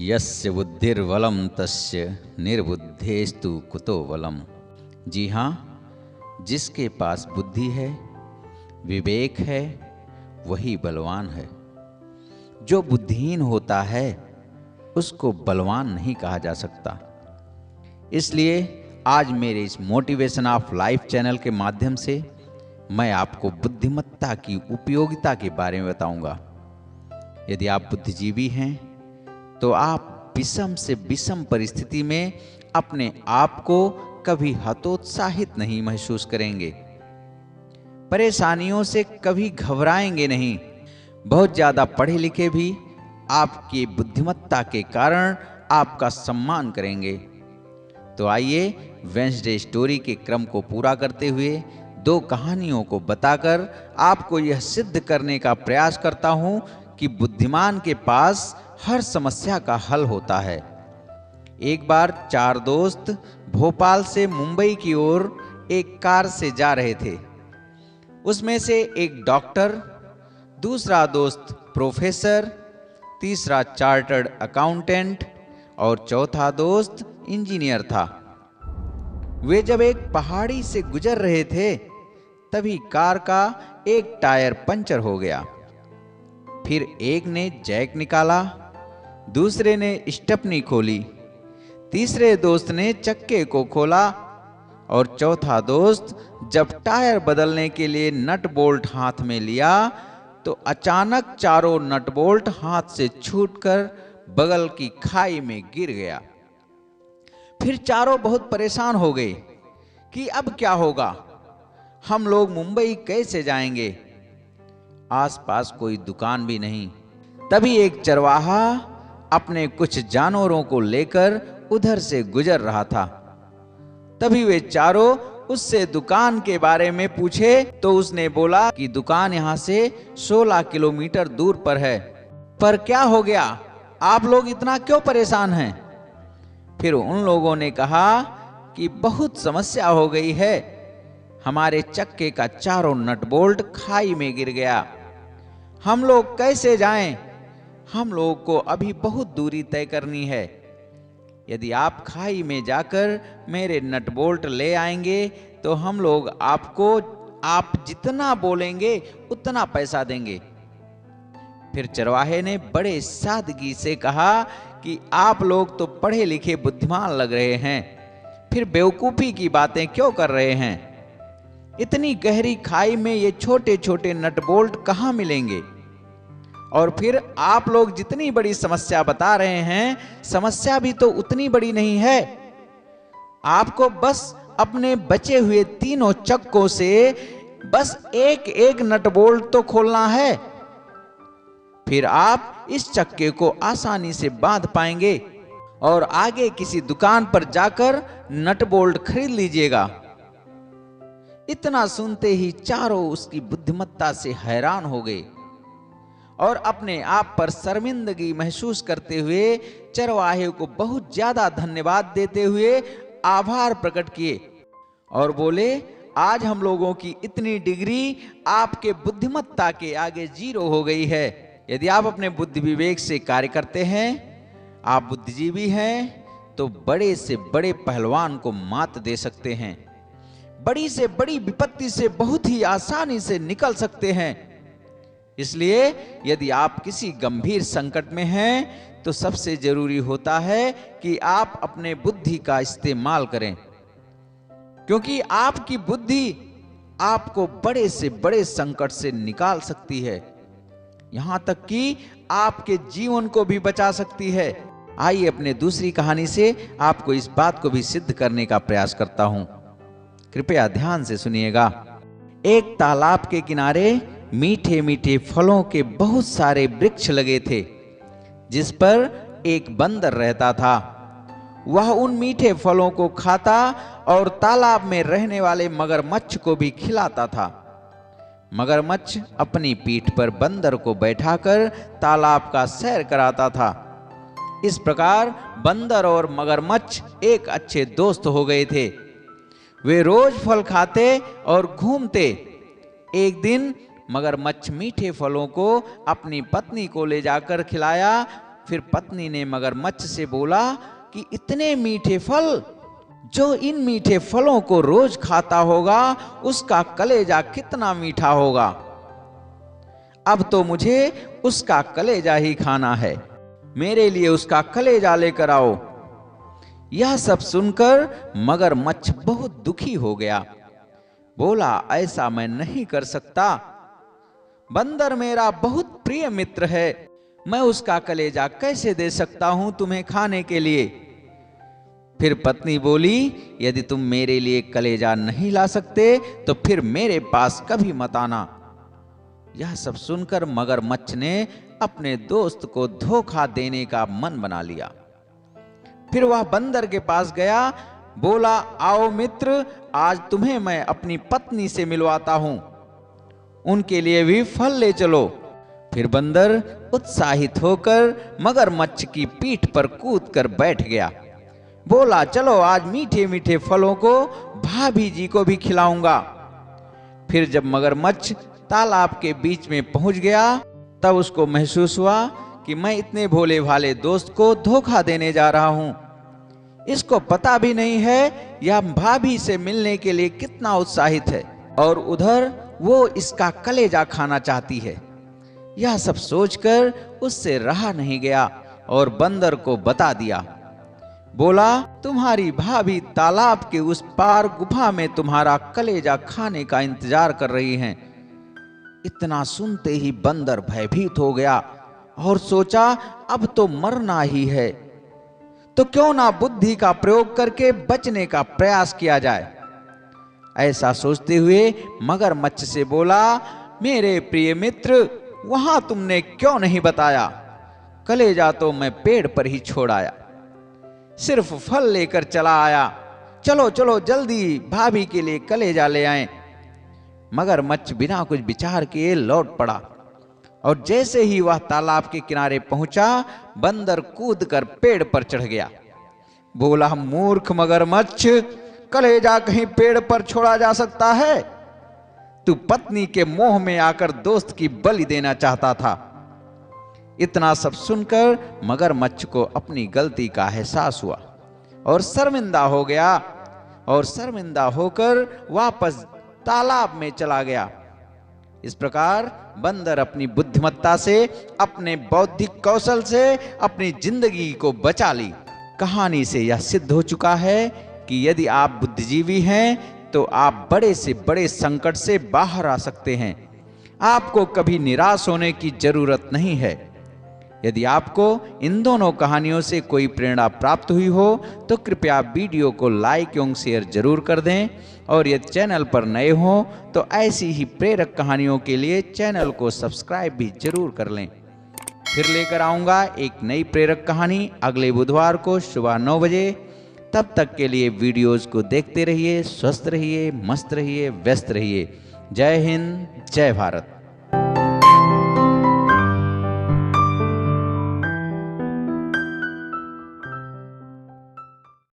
यस्य बुद्धिर्बलं तस्य निर्बुद्धेस्तु कुतो बलम। जी हाँ, जिसके पास बुद्धि है, विवेक है, वही बलवान है। जो बुद्धिहीन होता है उसको बलवान नहीं कहा जा सकता। इसलिए आज मेरे इस मोटिवेशन ऑफ लाइफ चैनल के माध्यम से मैं आपको बुद्धिमत्ता की उपयोगिता के बारे में बताऊंगा। यदि आप बुद्धिजीवी हैं तो आप विषम से विषम परिस्थिति में अपने आप को कभी हतोत्साहित नहीं महसूस करेंगे, परेशानियों से कभी घबराएंगे नहीं। बहुत ज्यादा पढ़े लिखे भी आपकी बुद्धिमत्ता के कारण आपका सम्मान करेंगे। तो आइए वेंसडे स्टोरी के क्रम को पूरा करते हुए 2 कहानियों को बताकर आपको यह सिद्ध करने का प्रयास करता हूं कि बुद्धिमान के पास हर समस्या का हल होता है। एक बार 4 दोस्त भोपाल से मुंबई की ओर एक कार से जा रहे थे। उसमें से एक डॉक्टर, दूसरा दोस्त प्रोफेसर, तीसरा चार्टर्ड अकाउंटेंट और चौथा दोस्त इंजीनियर था। वे जब एक पहाड़ी से गुजर रहे थे तभी कार का एक टायर पंचर हो गया। फिर एक ने जैक निकाला, दूसरे ने स्टेपनी खोली, तीसरे दोस्त ने चक्के को खोला और चौथा दोस्त जब टायर बदलने के लिए नट बोल्ट हाथ में लिया तो अचानक चारों नट बोल्ट हाथ से छूटकर बगल की खाई में गिर गया। फिर चारों बहुत परेशान हो गए कि अब क्या होगा, हम लोग मुंबई कैसे जाएंगे। आसपास कोई दुकान भी नहीं। तभी एक चरवाहा अपने कुछ जानवरों को लेकर उधर से गुजर रहा था। तभी वे चारों उससे दुकान के बारे में पूछे तो उसने बोला कि दुकान यहाँ से 16 किलोमीटर दूर पर है। पर क्या हो गया, आप लोग इतना क्यों परेशान हैं? फिर उन लोगों ने कहा कि बहुत समस्या हो गई है, हमारे चक्के का चारों नट बोल्ट खाई में गिर गया, हम लोग कैसे जाएं? हम लोग को अभी बहुत दूरी तय करनी है। यदि आप खाई में जाकर मेरे नट बोल्ट ले आएंगे तो हम लोग आपको आप जितना बोलेंगे उतना पैसा देंगे। फिर चरवाहे ने बड़े सादगी से कहा कि आप लोग तो पढ़े लिखे बुद्धिमान लग रहे हैं, फिर बेवकूफी की बातें क्यों कर रहे हैं? इतनी गहरी खाई में ये छोटे छोटे नट बोल्ट कहाँ मिलेंगे? और फिर आप लोग जितनी बड़ी समस्या बता रहे हैं, समस्या भी तो उतनी बड़ी नहीं है। आपको बस अपने बचे हुए तीनों चक्कों से बस एक एक नट बोल्ट तो खोलना है, फिर आप इस चक्के को आसानी से बांध पाएंगे और आगे किसी दुकान पर जाकर नट बोल्ट खरीद लीजिएगा। इतना सुनते ही चारों उसकी बुद्धिमत्ता से हैरान हो गए और अपने आप पर शर्मिंदगी महसूस करते हुए चरवाहे को बहुत ज्यादा धन्यवाद देते हुए आभार प्रकट किए और बोले, आज हम लोगों की इतनी डिग्री आपके बुद्धिमत्ता के आगे 0 हो गई है। यदि आप अपने बुद्धि विवेक से कार्य करते हैं, आप बुद्धिजीवी हैं, तो बड़े से बड़े पहलवान को मात दे सकते हैं, बड़ी से बड़ी विपत्ति से बहुत ही आसानी से निकल सकते हैं। इसलिए यदि आप किसी गंभीर संकट में हैं तो सबसे जरूरी होता है कि आप अपने बुद्धि का इस्तेमाल करें, क्योंकि आपकी बुद्धि आपको बड़े से बड़े संकट से निकाल सकती है, यहां तक कि आपके जीवन को भी बचा सकती है। आइए अपने दूसरी कहानी से आपको इस बात को भी सिद्ध करने का प्रयास करता हूं। कृपया ध्यान से सुनिएगा। एक तालाब के किनारे मीठे मीठे फलों के बहुत सारे वृक्ष लगे थे, जिस पर एक बंदर रहता था। वह उन मीठे फलों को खाता और तालाब में रहने वाले मगरमच्छ को भी खिलाता था। मगरमच्छ अपनी पीठ पर बंदर को बैठाकर तालाब का सैर कराता था। इस प्रकार बंदर और मगरमच्छ एक अच्छे दोस्त हो गए थे। वे रोज फल खाते और घूमते। एक दिन मगरमच्छ मीठे फलों को अपनी पत्नी को ले जाकर खिलाया फिर पत्नी ने मगरमच्छ से बोला कि इतने मीठे फल, जो इन मीठे फलों को रोज खाता होगा उसका कलेजा कितना मीठा होगा। अब तो मुझे उसका कलेजा ही खाना है, मेरे लिए उसका कलेजा लेकर आओ। यह सब सुनकर मगरमच्छ बहुत दुखी हो गया। बोला, ऐसा मैं नहीं कर सकता। बंदर मेरा बहुत प्रिय मित्र है, मैं उसका कलेजा कैसे दे सकता हूं तुम्हें खाने के लिए। फिर पत्नी बोली, यदि तुम मेरे लिए कलेजा नहीं ला सकते तो फिर मेरे पास कभी मत आना। यह सब सुनकर मगरमच्छ ने अपने दोस्त को धोखा देने का मन बना लिया। फिर वह बंदर के पास गया, बोला, आओ मित्र, आज तुम्हें मैं अपनी पत्नी से मिलवाता हूं, उनके लिए भी फल ले चलो। फिर बंदर उत्साहित होकर मगरमच्छ की पीठ पर कूदकर बैठ गया। बोला, चलो आज मीठे मीठे फलों को भाभी जी को भी खिलाऊंगा। फिर जब मगरमच्छ तालाब के बीच में पहुंच गया तब उसको महसूस हुआ कि मैं इतने भोले भाले दोस्त को धोखा देने जा रहा हूं। इसको पता भी नहीं है यह भाभी से मिलने के लिए कितना उत्साहित है, और उधर वो इसका कलेजा खाना चाहती है। यह सब सोचकर उससे रहा नहीं गया और बंदर को बता दिया। बोला, तुम्हारी भाभी तालाब के उस पार गुफा में तुम्हारा कलेजा खाने का इंतजार कर रही हैं। इतना सुनते ही बंदर भयभीत हो गया और सोचा, अब तो मरना ही है, तो क्यों ना बुद्धि का प्रयोग करके बचने का प्रयास किया जाए। ऐसा सोचते हुए मगरमच्छ से बोला, मेरे प्रिय मित्र, वहां तुमने क्यों नहीं बताया? कलेजा तो मैं पेड़ पर ही छोड़ आया, सिर्फ फल लेकर चला आया। चलो चलो जल्दी भाभी के लिए कलेजा ले आएं। मगरमच्छ बिना कुछ विचार किए लौट पड़ा, और जैसे ही वह तालाब के किनारे पहुंचा, बंदर कूदकर पेड़ पर चढ़ गया। बोला, मूर्ख मगरमच्छ, कलेजा कहीं पेड़ पर छोड़ा जा सकता है? तू पत्नी के मोह में आकर दोस्त की बलि देना चाहता था। इतना सब सुनकर मगरमच्छ को अपनी गलती का एहसास हुआ और शर्मिंदा हो गया, और शर्मिंदा होकर वापस तालाब में चला गया। इस प्रकार बंदर अपनी बुद्धिमत्ता से, अपने बौद्धिक कौशल से अपनी जिंदगी को बचा ली। कहानी से यह सिद्ध हो चुका है कि यदि आप बुद्धिजीवी हैं तो आप बड़े से बड़े संकट से बाहर आ सकते हैं। आपको कभी निराश होने की जरूरत नहीं है। यदि आपको इन दोनों कहानियों से कोई प्रेरणा प्राप्त हुई हो तो कृपया वीडियो को लाइक एवं शेयर जरूर कर दें, और यदि चैनल पर नए हो तो ऐसी ही प्रेरक कहानियों के लिए चैनल को सब्सक्राइब भी जरूर कर लें। फिर लेकर आऊँगा एक नई प्रेरक कहानी अगले बुधवार को सुबह 9 बजे। तब तक के लिए वीडियोज़ को देखते रहिए, स्वस्थ रहिए, मस्त रहिए, व्यस्त रहिए। जय हिंद, जय भारत।